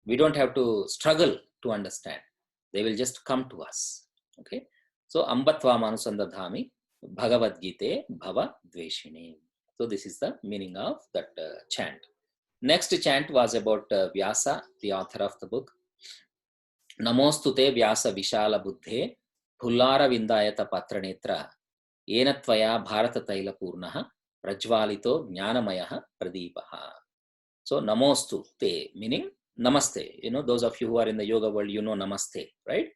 We don't have to struggle to understand. They will just come to us. Okay, so ambatva manusandadhami BhagavadGita bhava dveshine. So this is the meaning of that chant. Next chant was about Vyasa, the author of the book. Namostute Vyasa Vishala Buddhe Pullara Vindayata Patranetra Yena Tvaya Bharata Taila Purnaha Prajvalito Jnanamayaha Pradipaha. So Namostu Te meaning Namaste. You know, those of you who are in the yoga world, you know Namaste, right?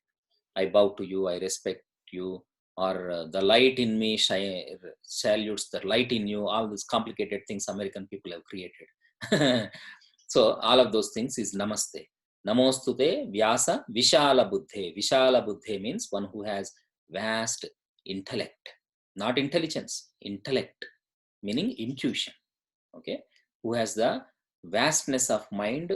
I bow to you, I respect you, or the light in me salutes the light in you. All these complicated things American people have created. So all of those things is Namaste. Namostute Vyasa Vishala Buddhe. Vishala Buddhe means one who has vast intellect, not intelligence, intellect, meaning intuition. Okay, who has the vastness of mind,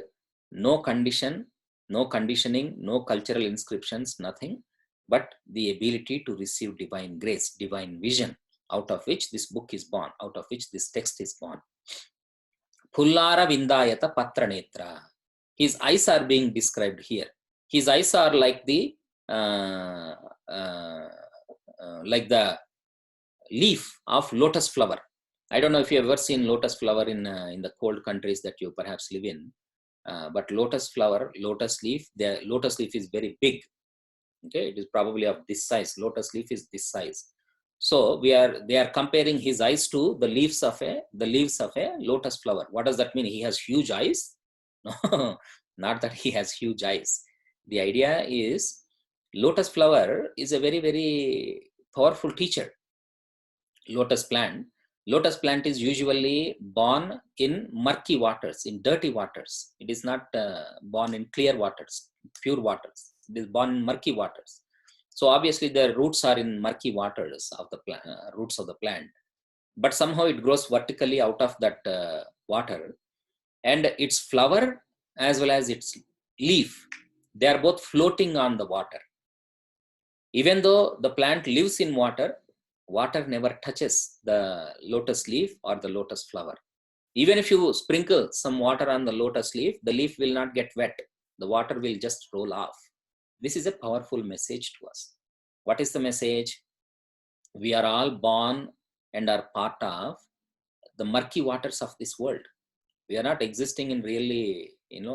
no condition, no conditioning, no cultural inscriptions, nothing, but the ability to receive divine grace, divine vision, out of which this book is born, out of which this text is born. Pullara Vindayata Patranetra. His eyes are being described here. His eyes are like the leaf of lotus flower. I don't know if you have ever seen lotus flower in the cold countries that you perhaps live in, but lotus flower, lotus leaf, the lotus leaf is very big. Okay, it is probably of this size. Lotus leaf is this size. So they are comparing his eyes to the leaves of a lotus flower. What does that mean? He has huge eyes? No, not that he has huge eyes. The idea is lotus flower is a very, very powerful teacher. Lotus plant is usually born in murky waters, in dirty waters. It is not born in clear waters, pure waters. It is born in murky waters. So obviously the roots are in murky waters of the roots of the plant, but somehow it grows vertically out of that water, and its flower as well as its leaf, they are both floating on the water. Even though the plant lives in water, water never touches the lotus leaf or the lotus flower. Even if you sprinkle some water on the lotus leaf, the leaf will not get wet. The water will just roll off. This is a powerful message to us. What is the message? We are all born and are part of the murky waters of this world. We are not existing in really,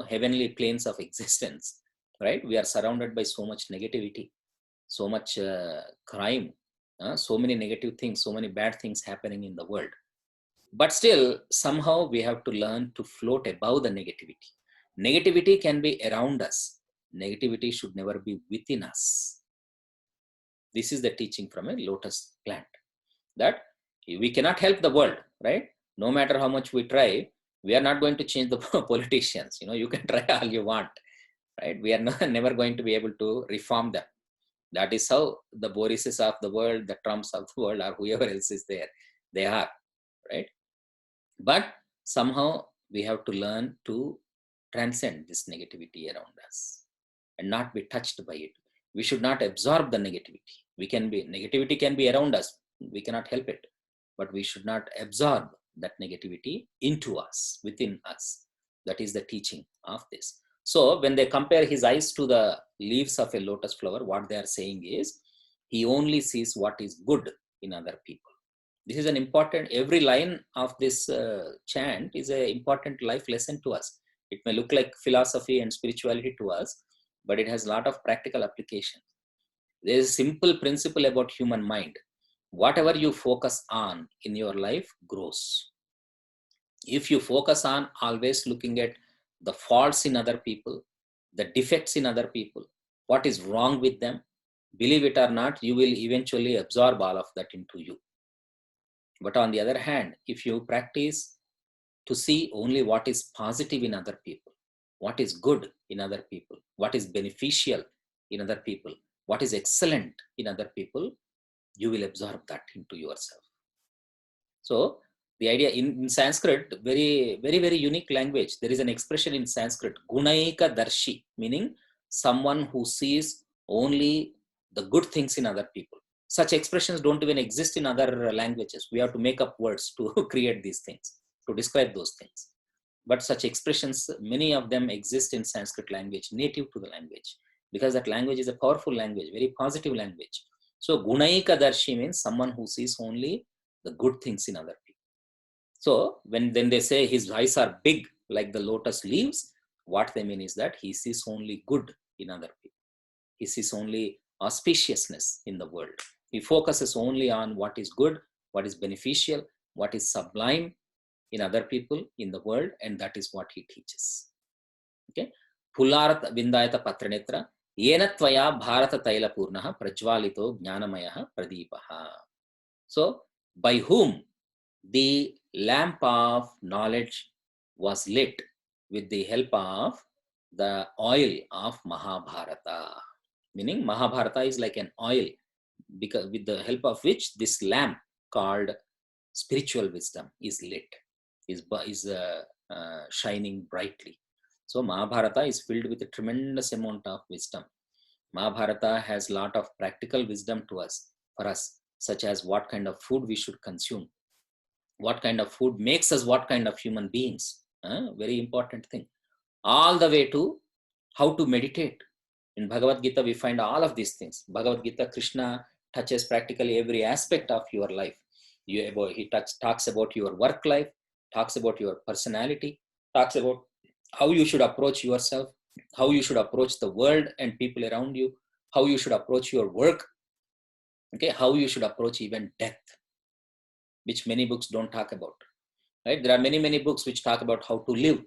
heavenly planes of existence, right? We are surrounded by so much negativity, so much crime, so many negative things, so many bad things happening in the world. But still, somehow we have to learn to float above the negativity. Negativity can be around us. Negativity should never be within us. This is the teaching from a lotus plant, that we cannot help the world, right? No matter how much we try, we are not going to change the politicians. You can try all you want, right? We are never going to be able to reform them. That is how the Borises of the world, the Trumps of the world, or whoever else is there, they are, right? But somehow we have to learn to transcend this negativity around us and not be touched by it. We should not absorb the negativity. Negativity can be around us. We cannot help it, but we should not absorb that negativity into us, within us. That is the teaching of this. So when they compare his eyes to the leaves of a lotus flower, what they are saying is, he only sees what is good in other people. This is an important, every line of this chant is an important life lesson to us. It may look like philosophy and spirituality to us, but it has a lot of practical application. There is a simple principle about human mind. Whatever you focus on in your life grows. If you focus on always looking at the faults in other people, the defects in other people, what is wrong with them, believe it or not, you will eventually absorb all of that into you. But on the other hand, if you practice to see only what is positive in other people, what is good in other people, what is beneficial in other people, what is excellent in other people, you will absorb that into yourself. So the idea in Sanskrit, very unique language. There is an expression in Sanskrit, Gunaika Darshi, meaning someone who sees only the good things in other people. Such expressions don't even exist in other languages. We have to make up words to create these things, to describe those things. But such expressions, many of them exist in Sanskrit language, native to the language, because that language is a powerful language, very positive language. So Gunaika Darshi means someone who sees only the good things in other people. So when then they say his eyes are big like the lotus leaves, what they mean is that he sees only good in other people. He sees only auspiciousness in the world. He focuses only on what is good, what is beneficial, what is sublime in other people, in the world, and that is what he teaches. Okay. Pularat Vindayata Patranetra, Yena Tvaya Bharata Taila Purnaha Prajwalito Jnanamayaha Pradipaha. So, by whom the lamp of knowledge was lit with the help of the oil of Mahabharata. Meaning, Mahabharata is like an oil, because with the help of which this lamp called spiritual wisdom is lit, is shining brightly. So Mahabharata is filled with a tremendous amount of wisdom. Mahabharata has a lot of practical wisdom to us, for us, such as what kind of food we should consume, what kind of food makes us what kind of human beings. Very important thing. All the way to how to meditate. In Bhagavad Gita, we find all of these things. Bhagavad Gita, Krishna touches practically every aspect of your life. He talks about your work life, talks about your personality, talks about how you should approach yourself, how you should approach the world and people around you, how you should approach your work, okay, how you should approach even death, which many books don't talk about. Right? There are many books which talk about how to live,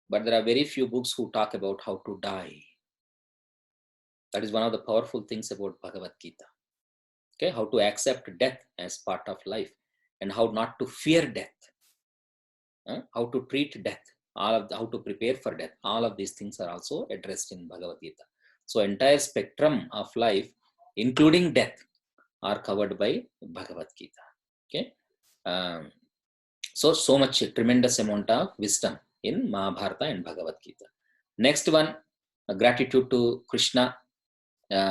but there are very few books who talk about how to die. That is one of the powerful things about Bhagavad Gita. Okay, how to accept death as part of life, and how not to fear death, how to treat death, how to prepare for death. All of these things are also addressed in Bhagavad Gita. So entire spectrum of life, including death, are covered by Bhagavad Gita. Okay, so much tremendous amount of wisdom in Mahabharata and Bhagavad Gita. Next one, gratitude to Krishna.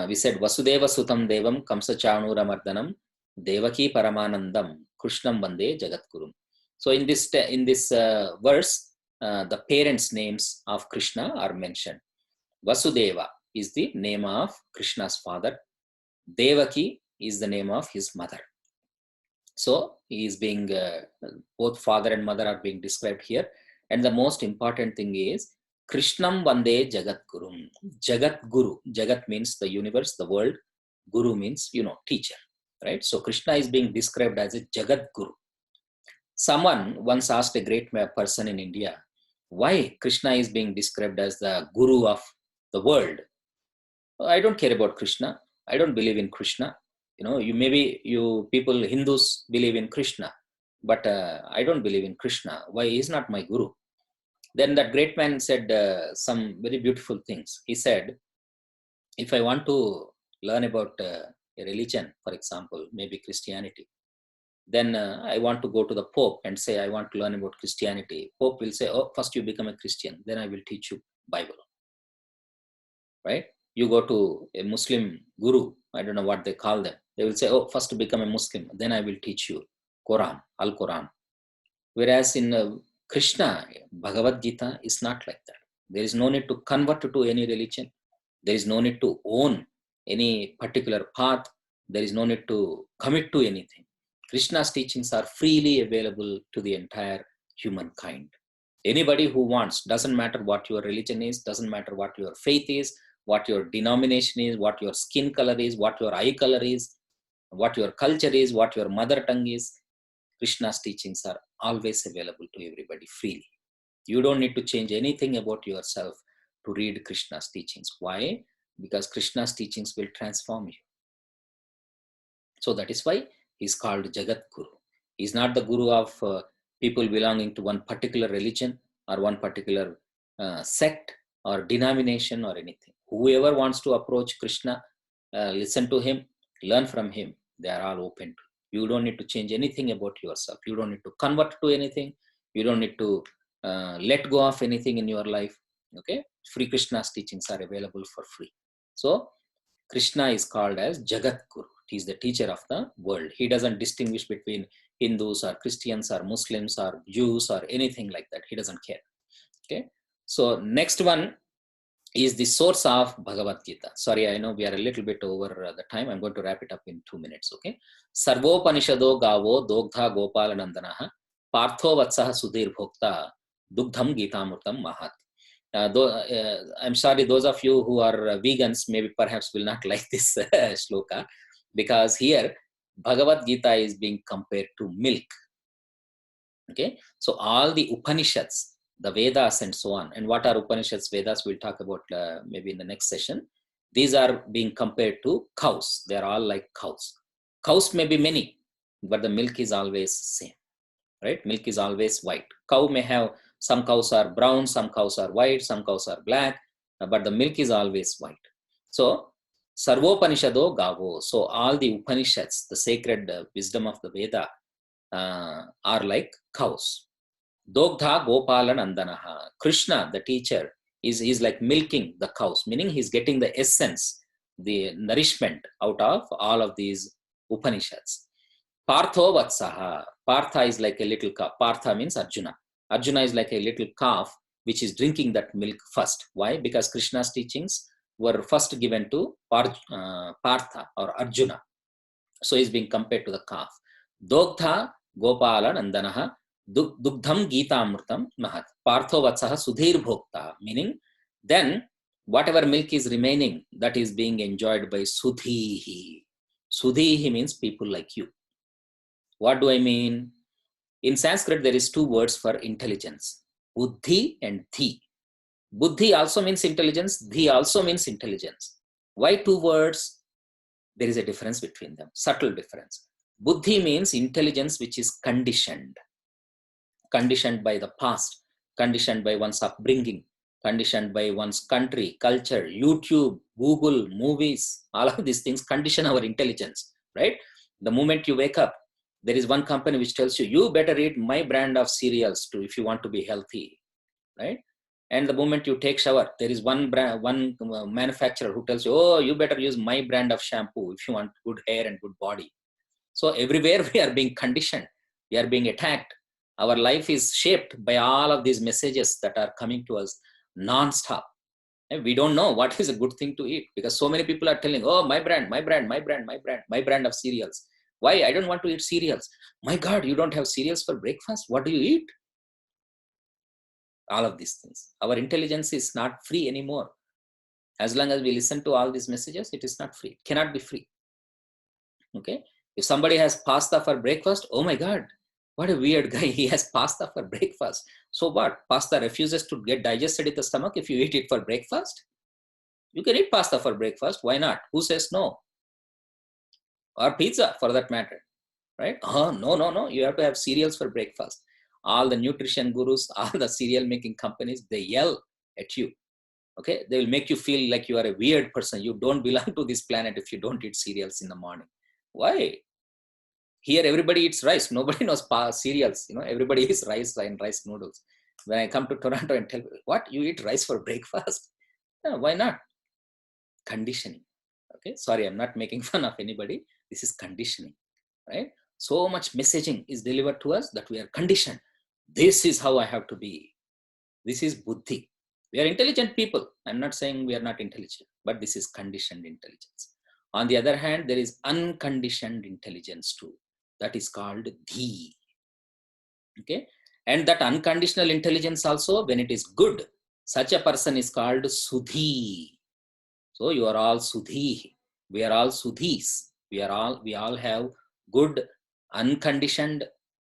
We said Vasudeva Sutam Devam Kamsa Chanura Mardanam Devaki Paramanandam Krishnam Vande Jagatgurum. So in this verse, the parents' names of Krishna are mentioned. Vasudeva is the name of Krishna's father. Devaki is the name of his mother. So he is being, both father and mother are being described here. And the most important thing is Krishnam Vande Jagatgurum. Jagat Guru. Jagat means the universe, the world. Guru means, teacher. Right? So Krishna is being described as a Jagat Guru. Someone once asked a great person in India, why Krishna is being described as the Guru of the world? I don't care about Krishna. I don't believe in Krishna. You people, Hindus, believe in Krishna, but I don't believe in Krishna. Why? He's not my Guru. Then that great man said some very beautiful things. He said, if I want to learn about a religion, for example, maybe Christianity, then I want to go to the Pope and say, I want to learn about Christianity. Pope will say, oh, first you become a Christian, then I will teach you Bible. Right? You go to a Muslim guru, I don't know what they call them. They will say, oh, first to become a Muslim, then I will teach you Quran, Al-Quran. Whereas in Krishna, Bhagavad Gita is not like that. There is no need to convert to any religion. There is no need to own any particular path. There is no need to commit to anything. Krishna's teachings are freely available to the entire humankind. Anybody who wants, doesn't matter what your religion is, doesn't matter what your faith is, what your denomination is, what your skin color is, what your eye color is, what your culture is, what your mother tongue is, Krishna's teachings are always available to everybody freely. You don't need to change anything about yourself to read Krishna's teachings. Why? Because Krishna's teachings will transform you. So that is why he's called Jagat Guru. He's not the guru of people belonging to one particular religion or one particular sect or denomination or anything. Whoever wants to approach Krishna, listen to him, learn from him, they are all open to. You don't need to change anything about yourself. You don't need to convert to anything. You don't need to let go of anything in your life. Okay, free Krishna's teachings are available for free. So Krishna is called as Jagat Guru. He is the teacher of the world. He doesn't distinguish between Hindus or Christians or Muslims or Jews or anything like that. He doesn't care. Okay. So next one is the source of Bhagavad Gita. Sorry, I know we are a little bit over the time. I'm going to wrap it up in 2 minutes. Okay. Sarvopanishado gavo dogdha gopala nandanaha partho vatsaha sudhir bhokta dugdham gitamurtam mahat. I'm sorry, those of you who are vegans maybe perhaps will not like this shloka, because here Bhagavad Gita is being compared to milk. Okay, so all the Upanishads, the Vedas and so on, and what are Upanishads, Vedas, we'll talk about maybe in the next session. These are being compared to cows. They are all like cows. Cows may be many, but the milk is always same, right? Milk is always white. Cow may have, some cows are brown, some cows are white, some cows are black, but the milk is always white. So, Sarvopanishado Gavo. So, all the Upanishads, the sacred wisdom of the Veda, are like cows. Dogdha Gopala Nandanaha. Krishna, the teacher, is like milking the cows, meaning he's getting the essence, the nourishment out of all of these Upanishads. Partho Vatsaha. Partha is like a little calf. Partha means Arjuna. Arjuna is like a little calf which is drinking that milk first. Why? Because Krishna's teachings were first given to Partha or Arjuna. So he's being compared to the calf. Dogdha Gopala Nandanaha Dugdham Gita Amrutam Mahat. Partho Vatsaha Sudhir Bhokta. Meaning, then whatever milk is remaining, that is being enjoyed by Sudhihi. Sudhihi means people like you. What do I mean? In Sanskrit, there is 2 words for intelligence, buddhi and dhi. Buddhi also means intelligence, dhi also means intelligence. Why 2 words? There is a difference between them, subtle difference. Buddhi means intelligence which is conditioned by the past, conditioned by one's upbringing, conditioned by one's country, culture, YouTube, Google, movies, all of these things condition our intelligence, right? The moment you wake up, there is one company which tells you, you better eat my brand of cereals too if you want to be healthy, right? And the moment you take shower, there is one manufacturer who tells you, oh, you better use my brand of shampoo if you want good hair and good body. So everywhere we are being conditioned, we are being attacked. Our life is shaped by all of these messages that are coming to us non-stop. And we don't know what is a good thing to eat because so many people are telling, oh, my brand of cereals. Why? I don't want to eat cereals. My God, you don't have cereals for breakfast? What do you eat? All of these things. Our intelligence is not free anymore. As long as we listen to all these messages, it is not free. It cannot be free. Okay? If somebody has pasta for breakfast, oh my God, what a weird guy. He has pasta for breakfast. So what? Pasta refuses to get digested in the stomach if you eat it for breakfast? You can eat pasta for breakfast. Why not? Who says no? Or pizza for that matter, right? Oh, no. You have to have cereals for breakfast. All the nutrition gurus, all the cereal making companies, they yell at you. Okay? They will make you feel like you are a weird person. You don't belong to this planet if you don't eat cereals in the morning. Why? Here, everybody eats rice. Nobody knows cereals. Everybody eats rice and rice noodles. When I come to Toronto and tell people, what? You eat rice for breakfast? Yeah, why not? Conditioning. Okay, sorry, I'm not making fun of anybody. This is conditioning, right? So much messaging is delivered to us that we are conditioned. This is how I have to be. This is buddhi. We are intelligent people. I'm not saying we are not intelligent, but this is conditioned intelligence. On the other hand, there is unconditioned intelligence too. That is called dhi. Okay, and that unconditional intelligence also, when it is good, such a person is called sudhi. So you are all sudhi. We are all sudhis. We all have good, unconditioned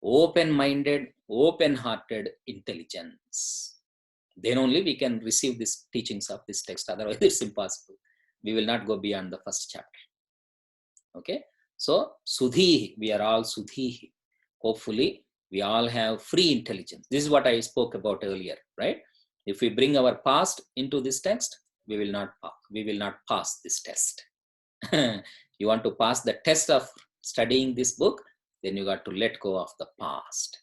open-minded, open-hearted intelligence. Then only we can receive these teachings of this text. Otherwise, it's impossible. We will not go beyond the first chapter. Okay. So, Sudhi, we are all Sudhi. Hopefully, we all have free intelligence. This is what I spoke about earlier, right? If we bring our past into this text, we will not pass this test. You want to pass the test of studying this book, then you got to let go of the past.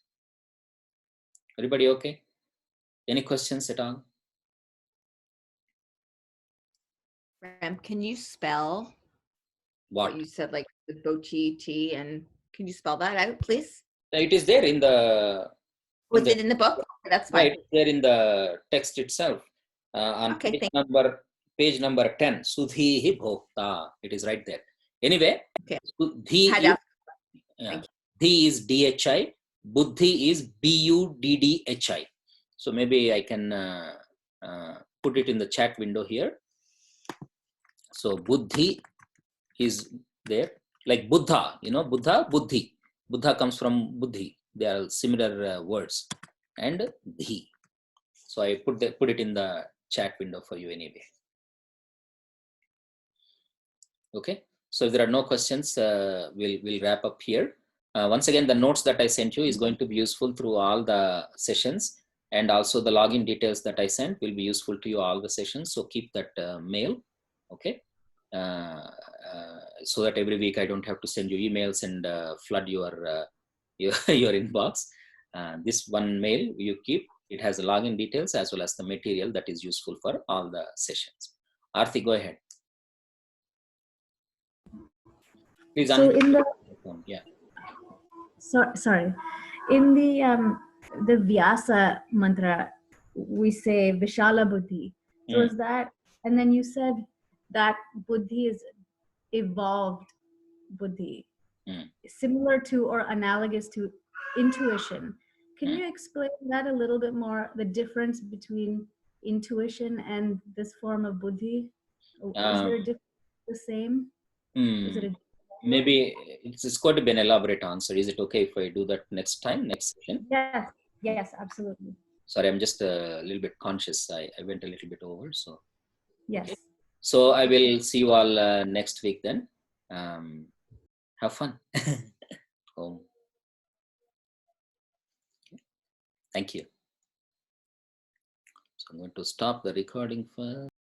Everybody okay? Any questions at all? Ram, can you spell what you said, like the Bochi T, and can you spell that out, please? It is there in the. Was it in the book? That's fine. Right, there in the text itself. On Okay, page number 10, Sudhihi Bhokta. It is right there. Anyway, okay. Dhi is DHI, Buddhi is BUDDHI. So maybe I can put it in the chat window here. So Buddhi is there, like Buddha, Buddha, Buddhi. Buddha comes from Buddhi. They are similar words. And Dhi. So I put it in the chat window for you anyway. Okay. So if there are no questions, we'll wrap up here. Once again, the notes that I sent you is going to be useful through all the sessions, and also the login details that I sent will be useful to you all the sessions. So keep that mail, okay, so that every week I don't have to send you emails and flood your your inbox. This one mail you keep. It has the login details as well as the material that is useful for all the sessions. Arthi, go ahead. Please so in the yeah. sorry, in the Vyasa mantra, we say Vishala Buddhi. So is that, and then you said that Buddhi is evolved Buddhi, similar to or analogous to intuition. Can you explain that a little bit more? The difference between intuition and this form of Buddhi? Is there a difference? The same? Is it a maybe it's going to be an elaborate answer. Is it okay if I do that next time, next session? Yes, absolutely. Sorry, I'm just a little bit conscious. I went a little bit over. So, yes. Okay. So I will see you all next week then. Have fun. Home. Thank you. So I'm going to stop the recording first.